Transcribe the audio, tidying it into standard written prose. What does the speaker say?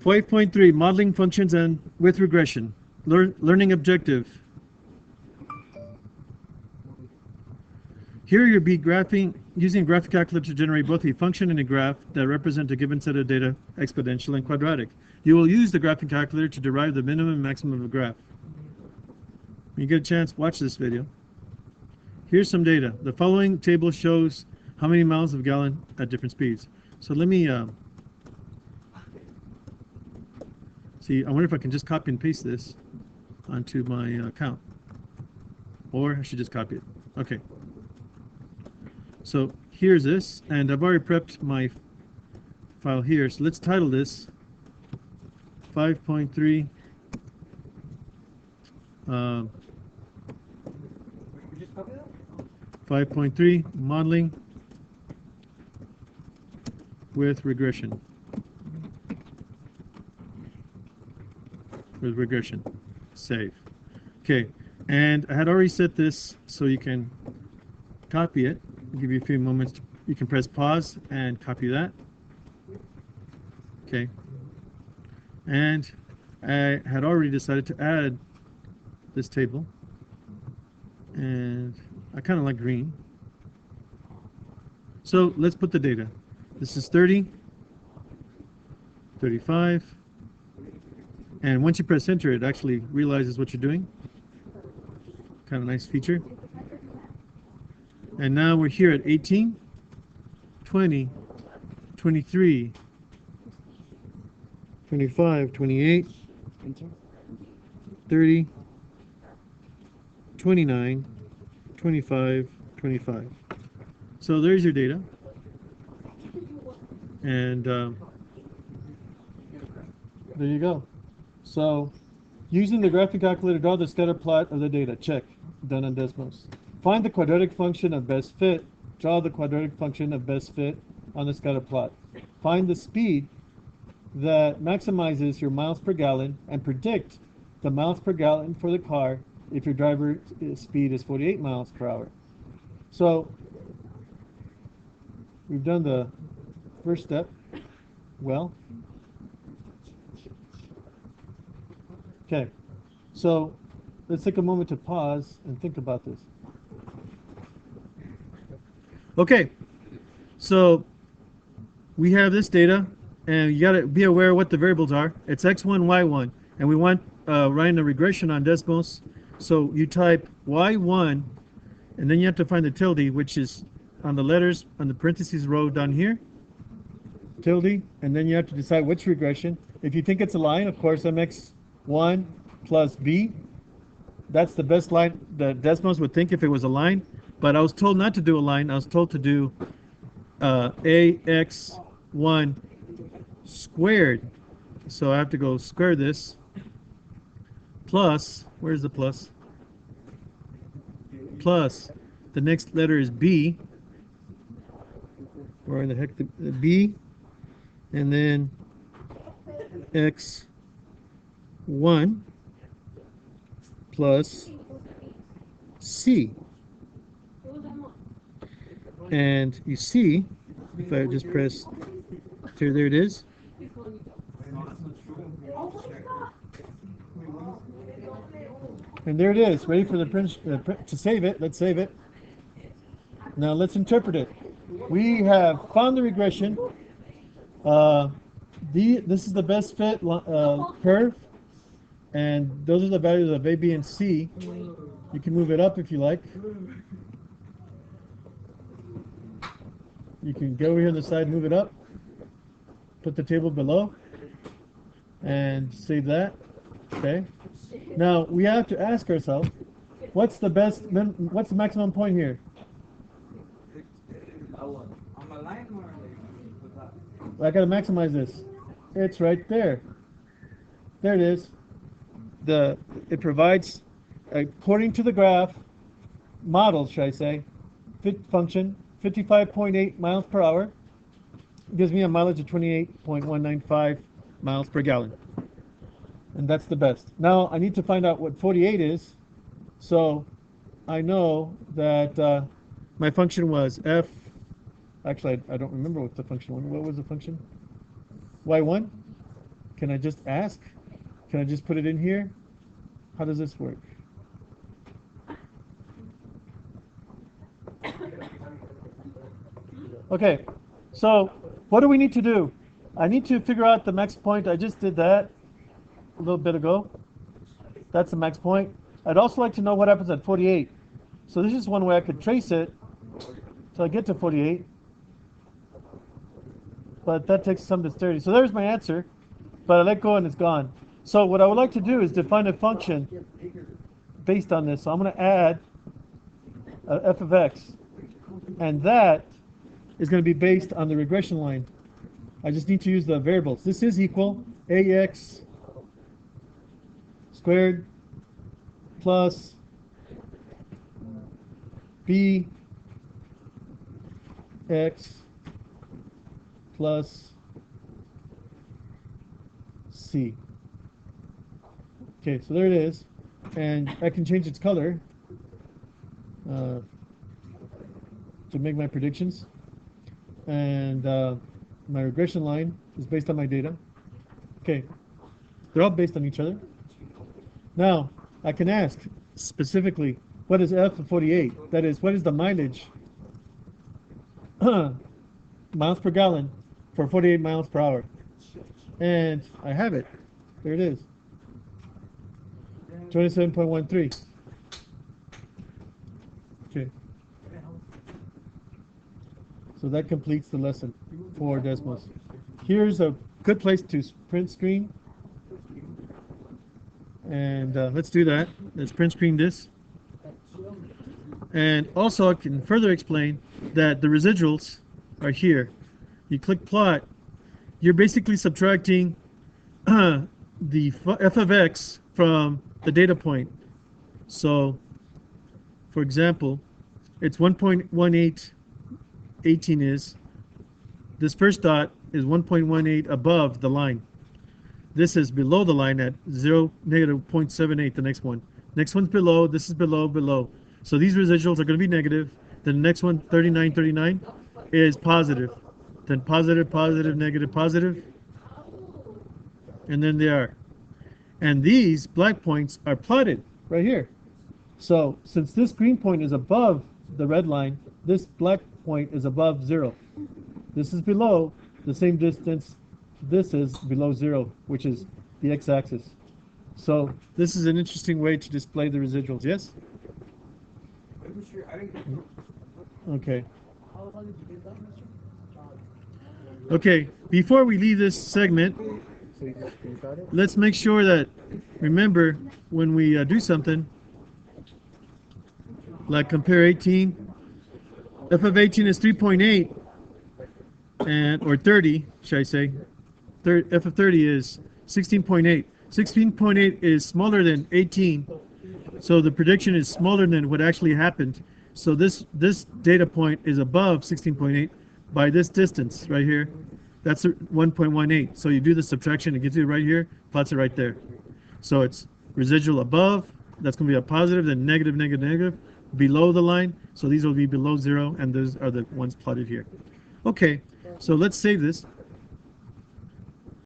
5.3, modeling functions and with regression. Learning objective. Here you'll be using a graphic calculator to generate both a function and a graph that represent a given set of data, exponential and quadratic. You will use the graphic calculator to derive the minimum and maximum of a graph. When you get a chance, watch this video. Here's some data. The following table shows how many miles of gallon at different speeds. So let me see. I wonder if I can just copy and paste this onto my account, or I should just copy it. Okay. So here's this, and I've already prepped my file here. So let's title this 5.3 5.3 modeling with regression. Save. Okay, and I had already set this so you can copy it. I'll give you a few moments. You can press pause and copy that. Okay, and I had already decided to add this table, and I kind of like green. So let's put the data. This is 30, 35, and once you press enter, it actually realizes what you're doing. Kind of nice feature. And now we're here at 18, 20, 23, 25, 28, 30, 29, 25, 25. So there's your data. And there you go. So using the graphic calculator, draw the scatter plot of the data. Check. Done on Desmos. Find the quadratic function of best fit. Draw the quadratic function of best fit on the scatter plot. Find the speed that maximizes your miles per gallon and predict the miles per gallon for the car if your driver's speed is 48 miles per hour. So we've done the first step well. Okay, so let's take a moment to pause and think about this. Okay, so we have this data, and you got to be aware of what the variables are. It's x1, y1, and we want running a regression on Desmos. So you type y1, and then you have to find the tilde, which is on the letters on the parentheses row down here. Tilde, and then you have to decide which regression. If you think it's a line, of course, mx1 plus b. That's the best line that Desmos would think if it was a line. But I was told not to do a line. I was told to do ax1 squared. So I have to go square this plus, where's the plus? Plus, the next letter is b. Where in the heck the b? And then x1 plus c. And you see, if I just press, here, there it is. And there it is, ready for the print to save it. Let's save it. Now let's interpret it. We have found the regression. This is the best fit curve, and those are the values of A, B, and C. You can move it up if you like. You can go over here on the side, move it up, put the table below, and save that. Okay. Now we have to ask ourselves, what's the maximum point here? I gotta maximize this. It's right there. There it is. It provides, according to the graph, model, should I say, function 55.8 miles per hour. Gives me a mileage of 28.195 miles per gallon. And that's the best. Now I need to find out what 48 is. So I know that my function was f. Actually, I don't remember what the function was. What was the function? y1? Can I just ask? Can I just put it in here? How does this work? Okay, so what do we need to do? I need to figure out the max point. I just did that a little bit ago. That's the max point. I'd also like to know what happens at 48. So this is one way I could trace it till I get to 48. But that takes some dexterity. So there's my answer. But I let go and it's gone. So what I would like to do is define a function based on this. So I'm going to add f of x. And that is going to be based on the regression line. I just need to use the variables. This is equal ax squared plus bx plus c. Okay, so there it is. And I can change its color to make my predictions. And my regression line is based on my data. Okay, they're all based on each other. Now, I can ask specifically, what is f of 48? That is, what is the mileage, miles per gallon, for 48 miles per hour? And I have it. There it is. 27.13. Okay. So that completes the lesson for Desmos. Here's a good place to print screen. And let's do that. Let's print screen this. And also I can further explain that the residuals are here. You click plot, you're basically subtracting the f of x from the data point. So, for example, it's 1.18 is. This first dot is 1.18 above the line. This is below the line at negative 0.78, the next one. Next one's below, this is below. So these residuals are going to be negative. Then the next one, 39 is positive. Then positive, negative, positive. And then they are. And these black points are plotted right here. So since this green point is above the red line, this black point is above 0. This is below the same distance. This is below 0, which is the x-axis. So this is an interesting way to display the residuals. Yes? Okay. Okay, before we leave this segment, let's make sure that, remember, when we do something, like compare 18, f of 18 is 3.8, and or 30, should I say, f of 30 is 16.8. 16.8 is smaller than 18, so the prediction is smaller than what actually happened. So this data point is above 16.8 by this distance right here. That's 1.18. So you do the subtraction, it gets you right here, plots it right there. So it's residual above, that's going to be a positive, then negative, below the line. So these will be below 0, and those are the ones plotted here. Okay, so let's save this.